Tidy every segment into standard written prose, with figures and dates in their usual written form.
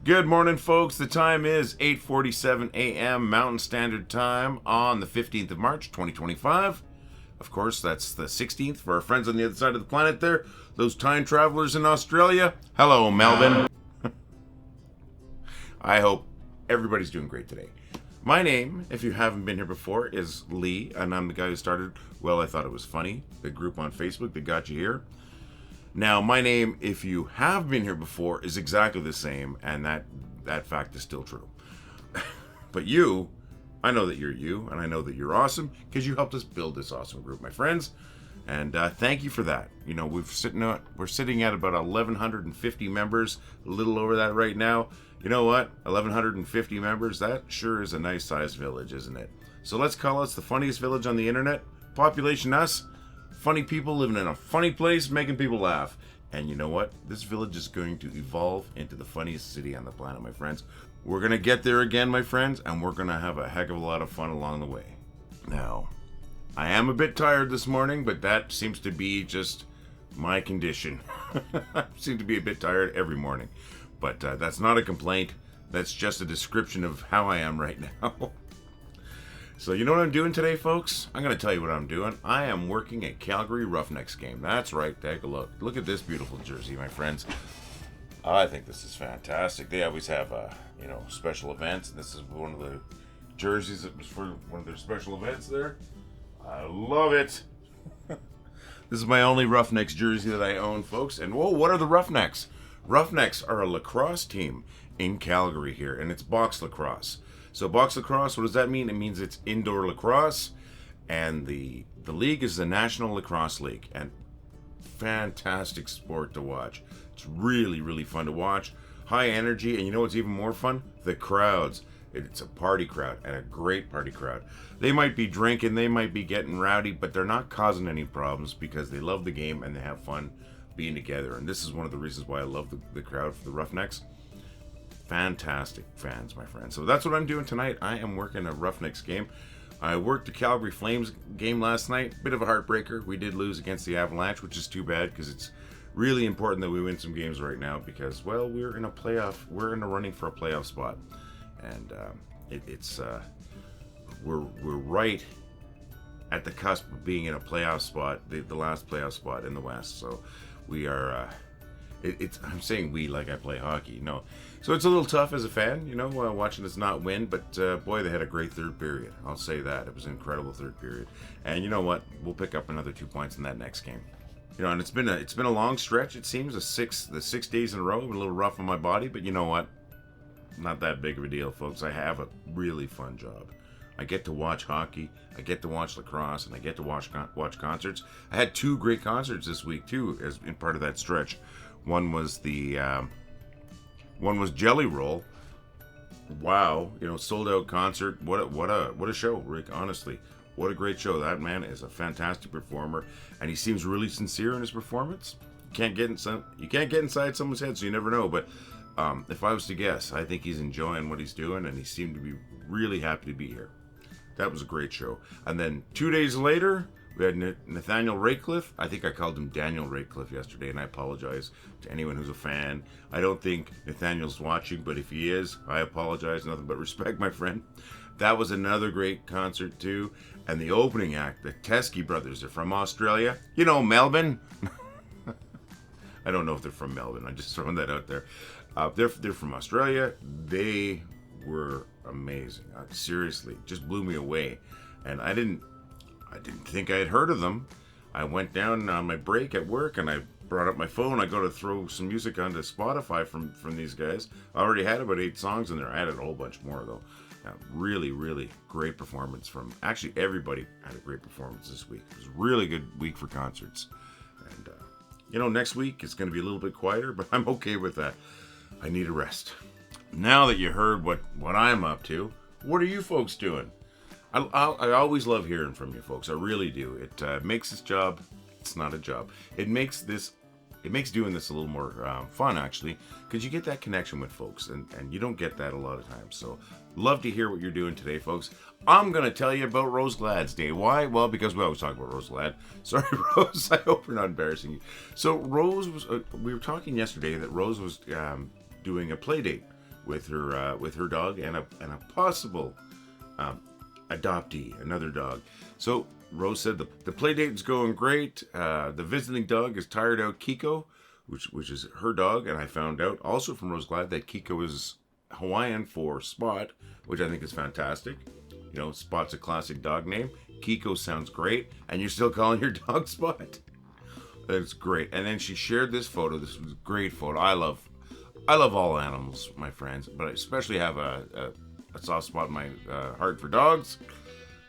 Good morning, folks. The time is 8:47 a.m. Mountain Standard Time on the 15th of March, 2025. Of course, that's the 16th for our friends on the other side of the planet there, those time travelers in Australia. Hello, Melbourne. I hope everybody's doing great today. My name, if you haven't been here before, is Lee, and I'm the guy who started, well, I thought it was funny, the group on Facebook that got you here. Now, my name, if you have been here before, is exactly the same, and that fact is still true. But you, I know that you're you, and I know that you're awesome, because you helped us build this awesome group, my friends. And thank you for that. You know, we're sitting at about 1,150 members, a little over that right now. You know what? 1,150 members, that sure is a nice sized village, isn't it? So let's call us the funniest village on the internet. Population us. Funny people living in a funny place, making people laugh. And you know what? This village is going to evolve into the funniest city on the planet, my friends. We're going to get there again, my friends, and we're going to have a heck of a lot of fun along the way. Now, I am a bit tired this morning, but that seems to be just my condition. I seem to be a bit tired every morning. But that's not a complaint. That's just a description of how I am right now. So you know what I'm doing today, folks? I'm going to tell you what I'm doing. I am working a Calgary Roughnecks game. That's right. Take a look. Look at this beautiful jersey, my friends. I think this is fantastic. They always have, special events. And this is one of the jerseys that was for one of their special events there. I love it. This is my only Roughnecks jersey that I own, folks. And whoa, what are the Roughnecks? Roughnecks are a lacrosse team in Calgary here, and it's box lacrosse. So box lacrosse, what does that mean? It means it's indoor lacrosse, and the league is the National Lacrosse League, and fantastic sport to watch. It's really, really fun to watch. High energy, and you know what's even more fun? The crowds. It's a party crowd, and a great party crowd. They might be drinking, they might be getting rowdy, but they're not causing any problems because they love the game and they have fun being together. And this is one of the reasons why I love the crowd for the Roughnecks. Fantastic fans, my friends. So that's what I'm doing tonight. I am working a Roughnecks game. I worked the Calgary Flames game last night. Bit of a heartbreaker. We did lose against the Avalanche, which is too bad because it's really important that we win some games right now because, well, we're in a playoff. We're in the running for a playoff spot, and we're right at the cusp of being in a playoff spot, the last playoff spot in the West. So we are. I'm saying we like I play hockey. No. So it's a little tough as a fan, watching us not win. But boy, they had a great third period. I'll say that. It was an incredible third period. And you know what? We'll pick up another 2 points in that next game. And it's been a long stretch. It seems the 6 days in a row. A little rough on my body, but you know what? Not that big of a deal, folks. I have a really fun job. I get to watch hockey, I get to watch lacrosse, and I get to watch concerts. I had 2 great concerts this week too, as in part of that stretch. One was Jelly Roll. Wow, sold out concert. What a show, Rick. Honestly, what a great show. That man is a fantastic performer, and he seems really sincere in his performance. You can't get inside someone's head, so you never know. But if I was to guess, I think he's enjoying what he's doing, and he seemed to be really happy to be here. That was a great show. And then 2 days later, we had Nathaniel Raycliffe. I think I called him Daniel Raycliffe yesterday, and I apologize to anyone who's a fan. I don't think Nathaniel's watching, but if he is, I apologize. Nothing but respect, my friend. That was another great concert, too. And the opening act, the Teskey brothers, are from Australia. Melbourne. I don't know if they're from Melbourne. I'm just throwing that out there. They're from Australia. They were amazing. Seriously, just blew me away. And I didn't think I had heard of them. I went down on my break at work and I brought up my phone. I go to throw some music onto Spotify from these guys. I already had about 8 songs in there. I added a whole bunch more though. Really, really great performance from actually everybody had a great performance this week. It was a really good week for concerts. And next week it's going to be a little bit quieter, but I'm okay with that. I need a rest. Now that you heard what I'm up to, what are you folks doing? I always love hearing from you folks. I really do. It makes this job, it's not a job. It makes doing this a little more fun, actually, because you get that connection with folks, and you don't get that a lot of times. So, love to hear what you're doing today, folks. I'm going to tell you about Rose Glad's Day. Why? Well, because we always talk about Rose Glad. Sorry, Rose. I hope we're not embarrassing you. So, Rose was, we were talking yesterday that Rose was doing a play date with her dog and a possible adoptee, another dog. So Rose said the play date is going great. The visiting dog is tired out Kiko, which is her dog, and I found out also from Rose Glad that Kiko is Hawaiian for Spot, which I think is fantastic. You know, Spot's a classic dog name. Kiko sounds great, and you're still calling your dog Spot. That's great. And then she shared this photo. This was a great photo. I love all animals, my friends, but I especially have a soft spot in my heart for dogs.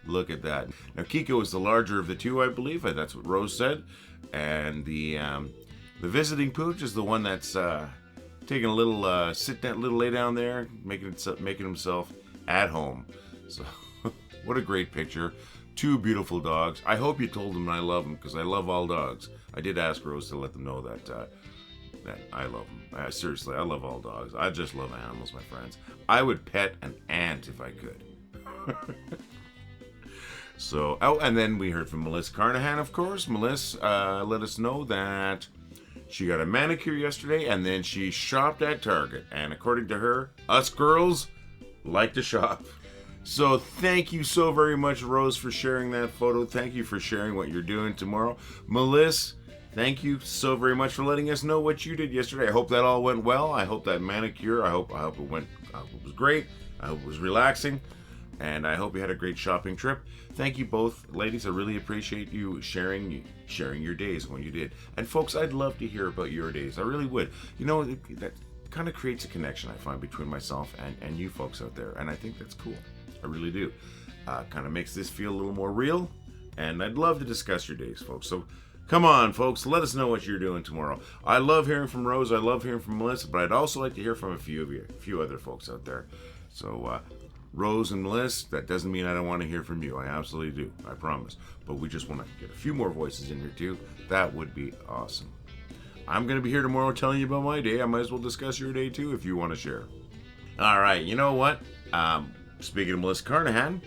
Look at that. Now Kiko is the larger of the two, I believe. That's what Rose said. And the visiting pooch is the one that's taking a little sit down, little lay down there, making himself at home. So what a great picture. Two beautiful dogs. I hope you told them I love them, because I love all dogs. I did ask Rose to let them know that I love them. Seriously, I love all dogs. I just love animals, my friends. I would pet an ant if I could. So, and then we heard from Melissa Carnahan, of course. Melissa let us know that she got a manicure yesterday, and then she shopped at Target. And according to her, us girls like to shop. So thank you so very much, Rose, for sharing that photo. Thank you for sharing what you're doing tomorrow. Melissa, thank you so very much for letting us know what you did yesterday. I hope that all went well. I hope that manicure, I hope it was great. I hope it was relaxing. And I hope you had a great shopping trip. Thank you both, ladies. I really appreciate you sharing your days when you did. And folks, I'd love to hear about your days. I really would. You know, that kind of creates a connection, I find, between myself and you folks out there. And I think that's cool. I really do. Kind of makes this feel a little more real. And I'd love to discuss your days, folks. So come on, folks. Let us know what you're doing tomorrow. I love hearing from Rose. I love hearing from Melissa. But I'd also like to hear from a few other folks out there. So, Rose and Melissa, that doesn't mean I don't want to hear from you. I absolutely do. I promise. But we just want to get a few more voices in here, too. That would be awesome. I'm going to be here tomorrow telling you about my day. I might as well discuss your day, too, if you want to share. All right. You know what? Speaking of Melissa Carnahan,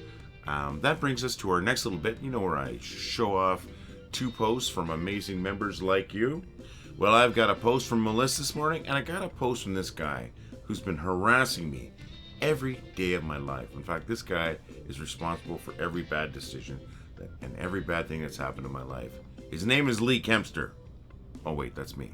that brings us to our next little bit. You know, where I show off 2 posts from amazing members like you. Well, I've got a post from Melissa this morning, and I got a post from this guy who's been harassing me every day of my life. In fact, this guy is responsible for every bad decision and every bad thing that's happened in my life. His name is Lee Kempster. Oh, wait, that's me.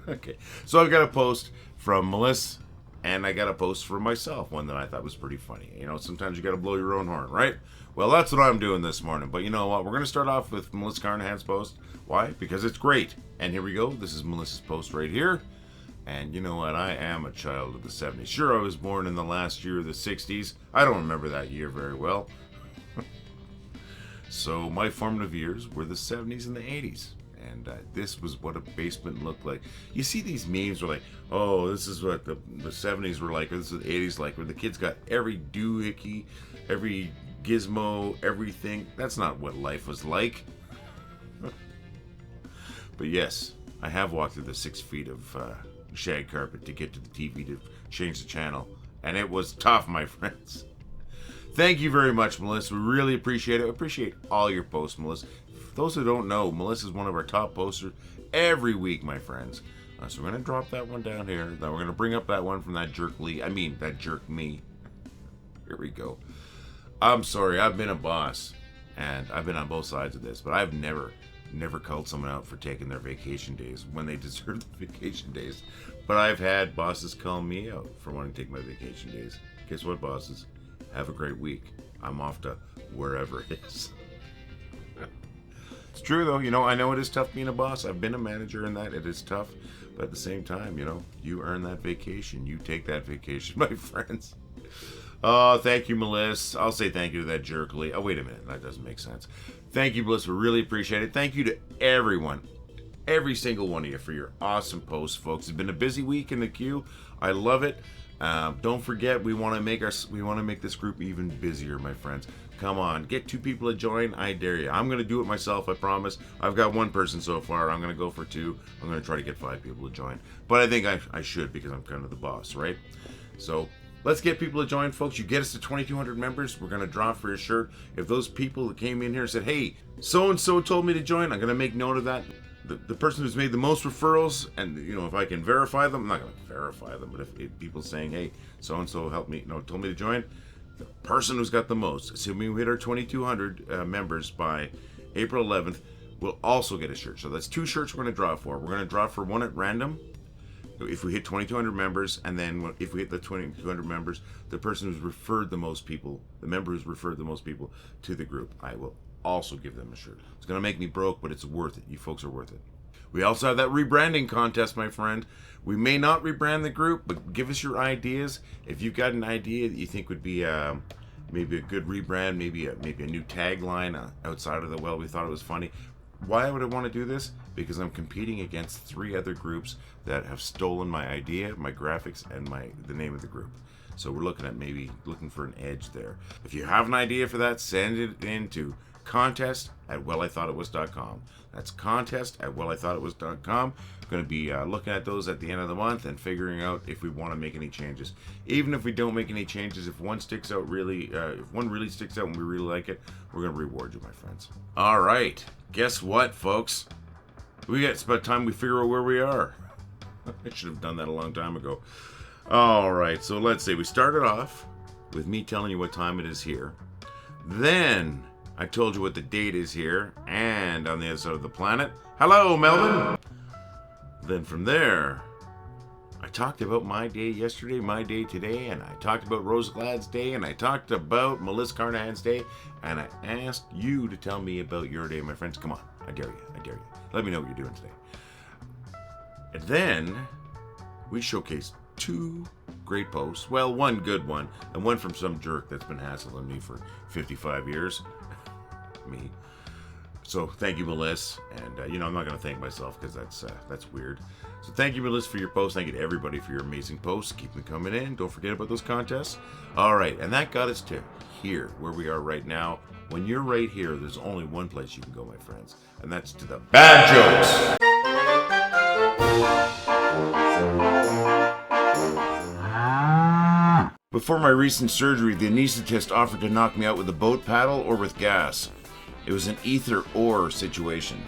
Okay. So I've got a post from Melissa, and I got a post for myself, one that I thought was pretty funny. You know, sometimes you got to blow your own horn, right? Well, that's what I'm doing this morning. But you know what? We're going to start off with Melissa Carnahan's post. Why? Because it's great. And here we go. This is Melissa's post right here. And you know what? I am a child of the 70s. Sure, I was born in the last year of the 60s. I don't remember that year very well. So my formative years were the 70s and the 80s. And this was what a basement looked like. You see these memes where like, oh, this is what the 70s were like, or this is the 80s like, where the kids got every doohickey, every gizmo, everything. That's not what life was like. But yes, I have walked through the 6 feet of shag carpet to get to the TV to change the channel, and it was tough, my friends. Thank you very much, Melissa. We really appreciate it. I appreciate all your posts, Melissa. For those who don't know, Melissa is one of our top posters every week, my friends. So we're going to drop that one down here. Then we're going to bring up that one from that jerk Lee. I mean, that jerk me. Here we go. I'm sorry, I've been a boss, and I've been on both sides of this, but I've never called someone out for taking their vacation days when they deserve the vacation days. But I've had bosses call me out for wanting to take my vacation days. Guess what, bosses? Have a great week. I'm off to wherever it is. It's true, though. You know, I know it is tough being a boss. I've been a manager in that. It is tough. But at the same time, you know, you earn that vacation. You take that vacation, my friends. Oh, thank you, Melissa. I'll say thank you to that jerk Lee. Oh, wait a minute. That doesn't make sense. Thank you, Melissa. We really appreciate it. Thank you to everyone, every single one of you, for your awesome posts, folks. It's been a busy week in the queue. I love it. Don't forget, we want to make this group even busier, my friends. Come on, get 2 people to join. I dare you. I'm going to do it myself, I promise. I've got 1 person so far. I'm going to go for 2. I'm going to try to get 5 people to join. But I think I should, because I'm kind of the boss, right? So let's get people to join, folks. You get us to 2,200 members, we're going to draw for a shirt. If those people that came in here said, hey, so-and-so told me to join, I'm going to make note of that. the person who's made the most referrals, and if I can verify them, I'm not going to verify them, but if people saying, hey, so and so helped me, told me to join, the person who's got the most, assuming we hit our 2,200 members by April 11th, will also get a shirt. So that's 2 shirts we're going to draw for. We're going to draw for one at random if we hit 2,200 members, and then if we hit the 2,200 members, the person who's referred the most people, the member who's referred the most people to the group, I will also give them a shirt. It's going to make me broke, but it's worth it. You folks are worth it. We also have that rebranding contest, my friend. We may not rebrand the group, but give us your ideas. If you've got an idea that you think would be maybe a good rebrand, maybe a new tagline outside of we thought it was funny. Why would I want to do this? Because I'm competing against 3 other groups that have stolen my idea, my graphics, and the name of the group. So we're looking for an edge there. If you have an idea for that, send it in to contest@wellithoughtitwas.com. That's contest@wellithoughtitwas.com. I'm going to be looking at those at the end of the month and figuring out if we want to make any changes. Even if we don't make any changes, if one sticks out if one really sticks out and we really like it, we're going to reward you, my friends. All right. Guess what, folks? It's about time we figure out where we are. I should have done that a long time ago. All right. So let's see. We started off with me telling you what time it is here. Then I told you what the date is here and on the other side of the planet. Hello, Melbourne. Then from there, I talked about my day yesterday, my day today, and I talked about Rose Glad's day, and I talked about Melissa Carnahan's day, and I asked you to tell me about your day, my friends. Come on, I dare you. Let me know what you're doing today. And then we showcased 2 great posts. Well, one good one, and one from some jerk that's been hassling me for 55 years. Me. So thank you, Melissa, and I'm not going to thank myself because that's weird. So thank you, Melissa, for your post. Thank you to everybody for your amazing posts. Keep them coming in. Don't forget about those contests. All right, and that got us to here, where we are right now. When you're right here, there's only one place you can go, my friends, and that's to the bad jokes. Before my recent surgery, the anesthetist offered to knock me out with a boat paddle or with gas. It was an either-or situation.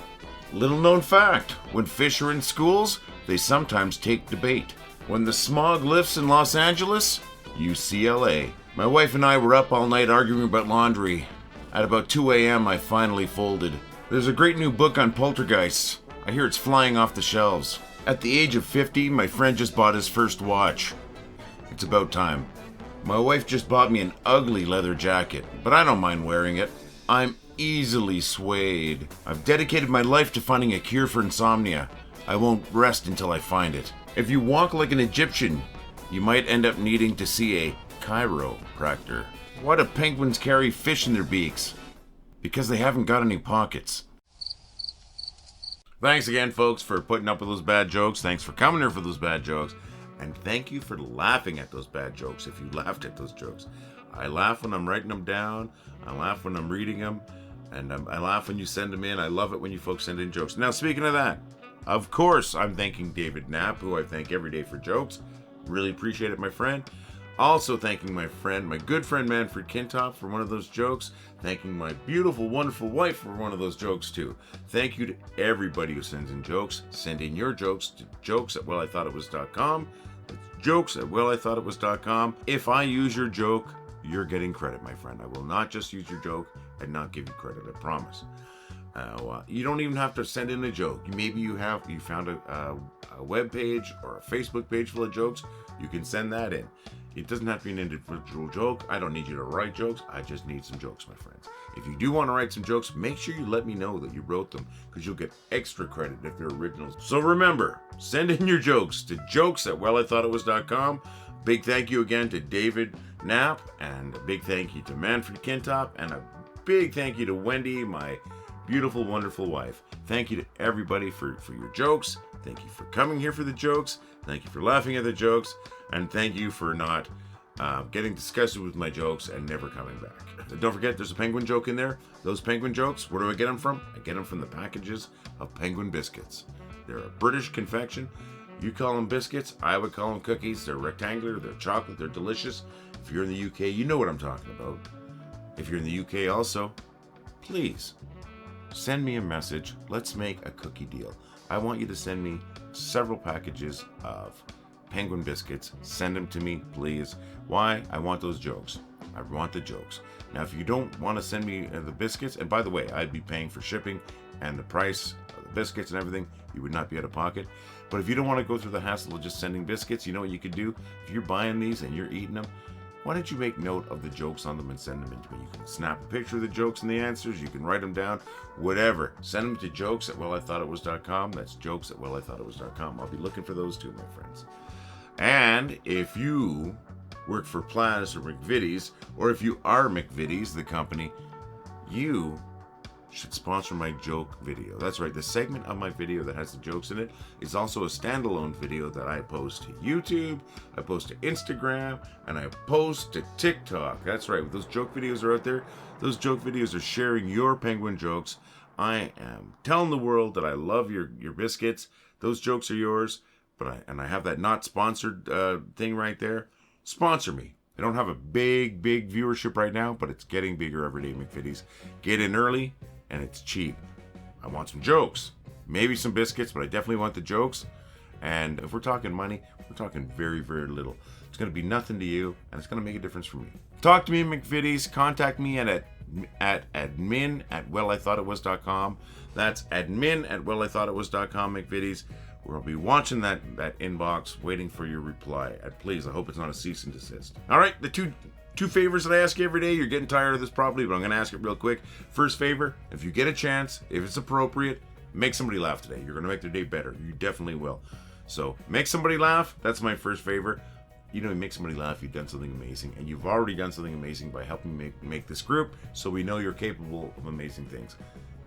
Little known fact, when fish are in schools, they sometimes take debate. When the smog lifts in Los Angeles, UCLA. My wife and I were up all night arguing about laundry. At about 2 a.m., I finally folded. There's a great new book on poltergeists. I hear it's flying off the shelves. At the age of 50, my friend just bought his first watch. It's about time. My wife just bought me an ugly leather jacket, but I don't mind wearing it. I'm easily swayed. I've dedicated my life to finding a cure for insomnia. I won't rest until I find it. If you walk like an Egyptian, you might end up needing to see a chiropractor. Why do penguins carry fish in their beaks? Because they haven't got any pockets. Thanks again, folks, for putting up with those bad jokes. Thanks for coming here for those bad jokes. And thank you for laughing at those bad jokes if you laughed at those jokes. I laugh when I'm writing them down. I laugh when I'm reading them. And I laugh when you send them in. I love it when you folks send in jokes. Now, speaking of that, of course, I'm thanking David Knapp, who I thank every day for jokes. Really appreciate it, my friend. Also thanking my good friend Manfred Kintop for one of those jokes. Thanking my beautiful, wonderful wife for one of those jokes too. Thank you to everybody who sends in jokes. Send in your jokes to jokes@wellithoughtitwas.com. That's jokes@wellithoughtitwas.com. If I use your joke, you're getting credit, my friend. I will not just use your joke and not give you credit, I promise. You don't even have to send in a joke. Maybe you found a web page or a Facebook page full of jokes. You can send that in. It doesn't have to be an individual joke. I don't need you to write jokes. I just need some jokes, my friends. If you do want to write some jokes, make sure you let me know that you wrote them, because you'll get extra credit if they're originals. So remember, send in your jokes to jokes@wellithoughtitwas.com. Big thank you again to David Knapp, and a big thank you to Manfred Kintop, and a big thank you to Wendy, my beautiful, wonderful wife. Thank you to everybody for your jokes. Thank you for coming here for the jokes. Thank you for laughing at the jokes. And thank you for not getting disgusted with my jokes and never coming back. Don't forget, there's a penguin joke in there. Those penguin jokes, where do I get them from? I get them from the packages of penguin biscuits. They're a British confection. You call them biscuits, I would call them cookies. They're rectangular, they're chocolate, they're delicious. If you're in the UK, you know what I'm talking about. If you're in the UK also, please send me a message. Let's make a cookie deal. I want you to send me several packages of penguin biscuits. Send them to me, please. Why? I want those jokes. I want the jokes. Now, if you don't want to send me the biscuits, and by the way, I'd be paying for shipping and the price of the biscuits and everything. You would not be out of pocket. But if you don't want to go through the hassle of just sending biscuits, you know what you could do? If you're buying these and you're eating them, why don't you make note of the jokes on them and send them in to me? You can snap a picture of the jokes and the answers. You can write them down, whatever. Send them to jokes@wellithoughtitwas.com. That's jokes@wellithoughtitwas.com. I'll be looking for those too, my friends. And if you work for Plaz or McVitie's, or if you are McVitie's, the company, you should sponsor my joke video. That's right, the segment of my video that has the jokes in it is also a standalone video that I post to YouTube, I post to Instagram, and I post to TikTok. That's right, those joke videos are out there. Those joke videos are sharing your penguin jokes. I am telling the world that I love your biscuits. Those jokes are yours, but I have that not sponsored thing right there. Sponsor me. I don't have a big viewership right now, but it's getting bigger every day, McVitie's. Get in early, and it's cheap. I want some jokes. Maybe some biscuits, but I definitely want the jokes. And if we're talking money, we're talking very little. It's going to be nothing to you, and it's going to make a difference for me. Talk to me, McVitie's. Contact me at admin@wellithoughtitwas.com. That's admin@wellithoughtitwas.com, McVitie's. We'll be watching that inbox, waiting for your reply. Please, I hope it's not a cease and desist. All right, the two favors that I ask you every day. You're getting tired of this probably, but I'm going to ask it real quick. First favor, if you get a chance, if it's appropriate, make somebody laugh today. You're going to make their day better. You definitely will. So make somebody laugh. That's my first favor. You know, you make somebody laugh, you've done something amazing. And you've already done something amazing by helping make this group, so we know you're capable of amazing things.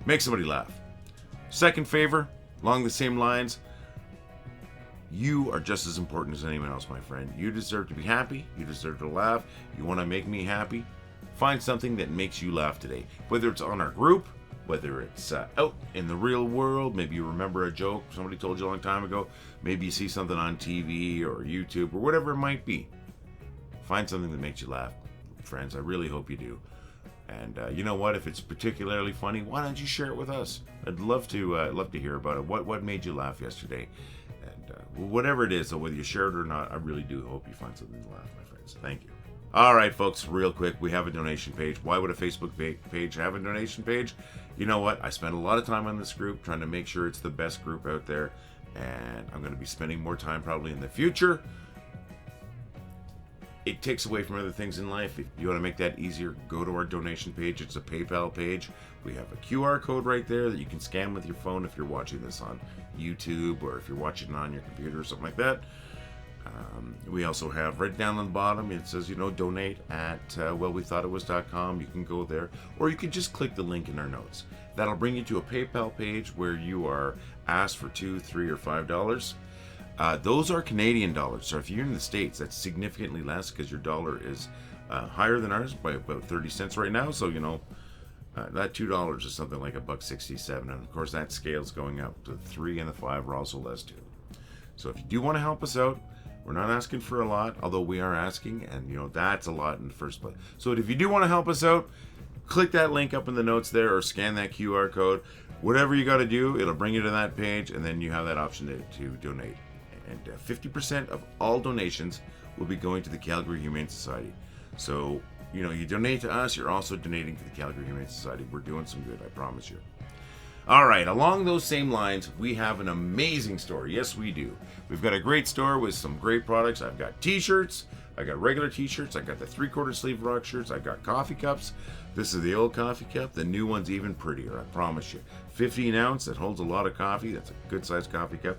Make somebody laugh. Second favor, along the same lines, you are just as important as anyone else, my friend. You deserve to be happy. You deserve to laugh. You want to make me happy? Find something that makes you laugh today. Whether it's on our group, whether it's out in the real world, maybe you remember a joke somebody told you a long time ago, maybe you see something on TV or YouTube or whatever it might be. Find something that makes you laugh, friends. I really hope you do. And you know what? If it's particularly funny, why don't you share it with us? I'd love to hear about it. What made you laugh yesterday? And whatever it is, so whether you share it or not, I really do hope you find something to laugh, my friends. Thank you. All right, folks, real quick, we have a donation page. Why would a Facebook page have a donation page? You know what? I spend a lot of time on this group trying to make sure it's the best group out there, and I'm going to be spending more time probably in the future. It takes away from other things in life. If you want to make that easier, go to our donation page. It's a PayPal page. We have a QR code right there that you can scan with your phone if you're watching this on YouTube or if you're watching it on your computer or something like that. We also have right down on the bottom, it says, donate at wellwethoughtitwas.com. You can go there, or you can just click the link in our notes. That'll bring you to a PayPal page where you are asked for $2, $3, or $5. Those are Canadian dollars. So if you're in the States, that's significantly less because your dollar is higher than ours by about 30 cents right now. So, that $2 is something like $1.67. And of course, that scale's going up. The 3 and the 5 are also less too. So if you do want to help us out, we're not asking for a lot, although we are asking, and that's a lot in the first place. So if you do want to help us out, click that link up in the notes there or scan that QR code. Whatever you got to do, it'll bring you to that page, and then you have that option to donate. And 50% of all donations will be going to the Calgary Humane Society. So, you donate to us, you're also donating to the Calgary Humane Society. We're doing some good, I promise you. All right, along those same lines, we have an amazing store. Yes, we do. We've got a great store with some great products. I've got t-shirts. I got regular t-shirts. I got the 3/4 sleeve rock shirts. I got coffee cups. This is the old coffee cup. The new one's even prettier, I promise you. 15 ounce, that holds a lot of coffee. That's a good sized coffee cup.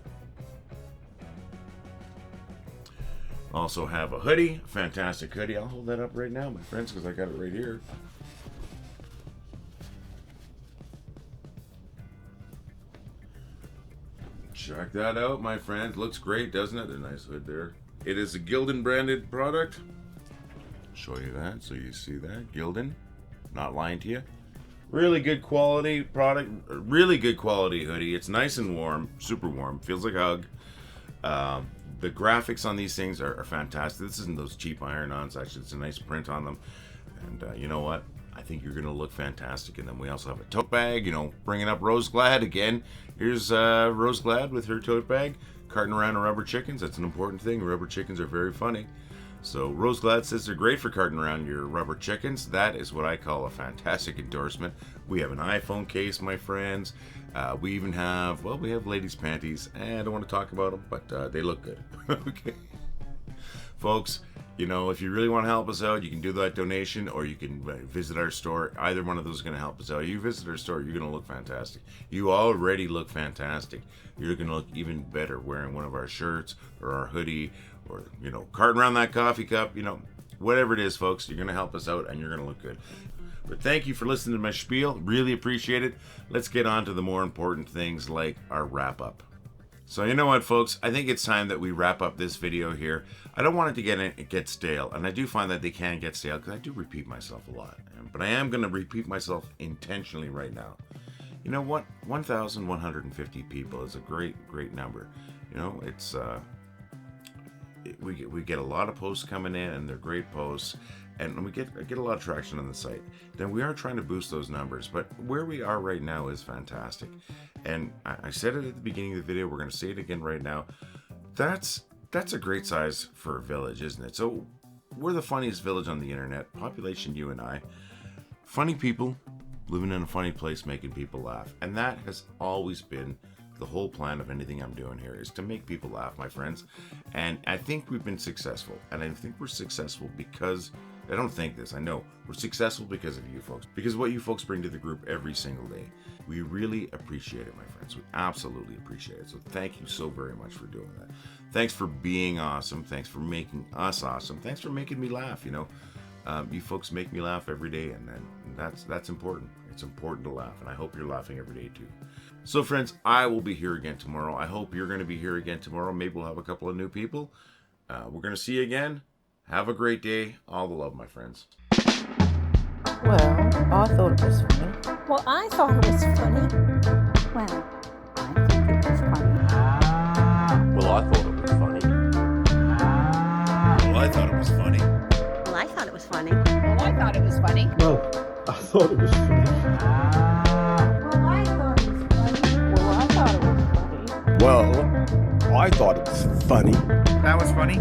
Also have a hoodie, fantastic hoodie. I'll hold that up right now, my friends, because I got it right here. Check that out, my friends. Looks great, doesn't it? A nice hood there. It is a Gildan branded product. Show you that so you see that. Gildan, not lying to you. Really good quality product. Really good quality hoodie. It's nice and warm, super warm. Feels like a hug. The graphics on these things are fantastic. This isn't those cheap iron-ons. Actually, it's a nice print on them. And you know what? I think you're going to look fantastic in them. We also have a tote bag, you know, bringing up Rose Glad again. Here's Rose Glad with her tote bag, carting around her rubber chickens. That's an important thing. Rubber chickens are very funny. So Rose Glad says they're great for carting around your rubber chickens. That is what I call a fantastic endorsement. We have an iPhone case, my friends. We even have, well, we have ladies' panties. And I don't want to talk about them, but they look good. Okay. Folks, you know, if you really want to help us out, you can do that donation, or you can visit our store. Either one of those is going to help us out. You visit our store, you're going to look fantastic. You already look fantastic. You're going to look even better wearing one of our shirts or our hoodie, or, you know, carting around that coffee cup. You know, whatever it is, folks, you're going to help us out and you're going to look good. But thank you for listening to my spiel. Really appreciate it. Let's get on to the more important things, like our wrap up. So you know what, folks, I think it's time that we wrap up this video here. I don't want it to get stale, and I do find that they can get stale because I do repeat myself a lot. But I am going to repeat myself intentionally right now. You know what? 1,150 people is a great number. You know, it's we get a lot of posts coming in, and they're great posts, and we get a lot of traction on the site. Then we are trying to boost those numbers, but where we are right now is fantastic. And I said it at the beginning of the video, we're going to say it again right now. That's a great size for a village, isn't it? So we're the funniest village on the internet, population you and I. Funny people living in a funny place, making people laugh. And that has always been the whole plan of anything I'm doing here, is to make people laugh, my friends. And I think we've been successful. And I think we're successful because, I don't think this, I know, we're successful because of you folks. Because what you folks bring to the group every single day. We really appreciate it, my friends. We absolutely appreciate it. So thank you so very much for doing that. Thanks for being awesome. Thanks for making us awesome. Thanks for making me laugh, you know. You folks make me laugh every day, and that's important. It's important to laugh, and I hope you're laughing every day too. So friends, I will be here again tomorrow. I hope you're going to be here again tomorrow. Maybe we'll have a couple of new people. We're going to see you again. Have a great day. All the love, my friends. Well, I thought it was funny. Well, I thought it was funny. Well, I think it was funny. Well, I thought it was funny. Well, I thought it was funny. Well, I thought it was funny. Well, I thought it was funny. Well, I thought it was funny. Well, I thought it was funny. Well, I thought it was funny. Well, I thought it was funny. That was funny.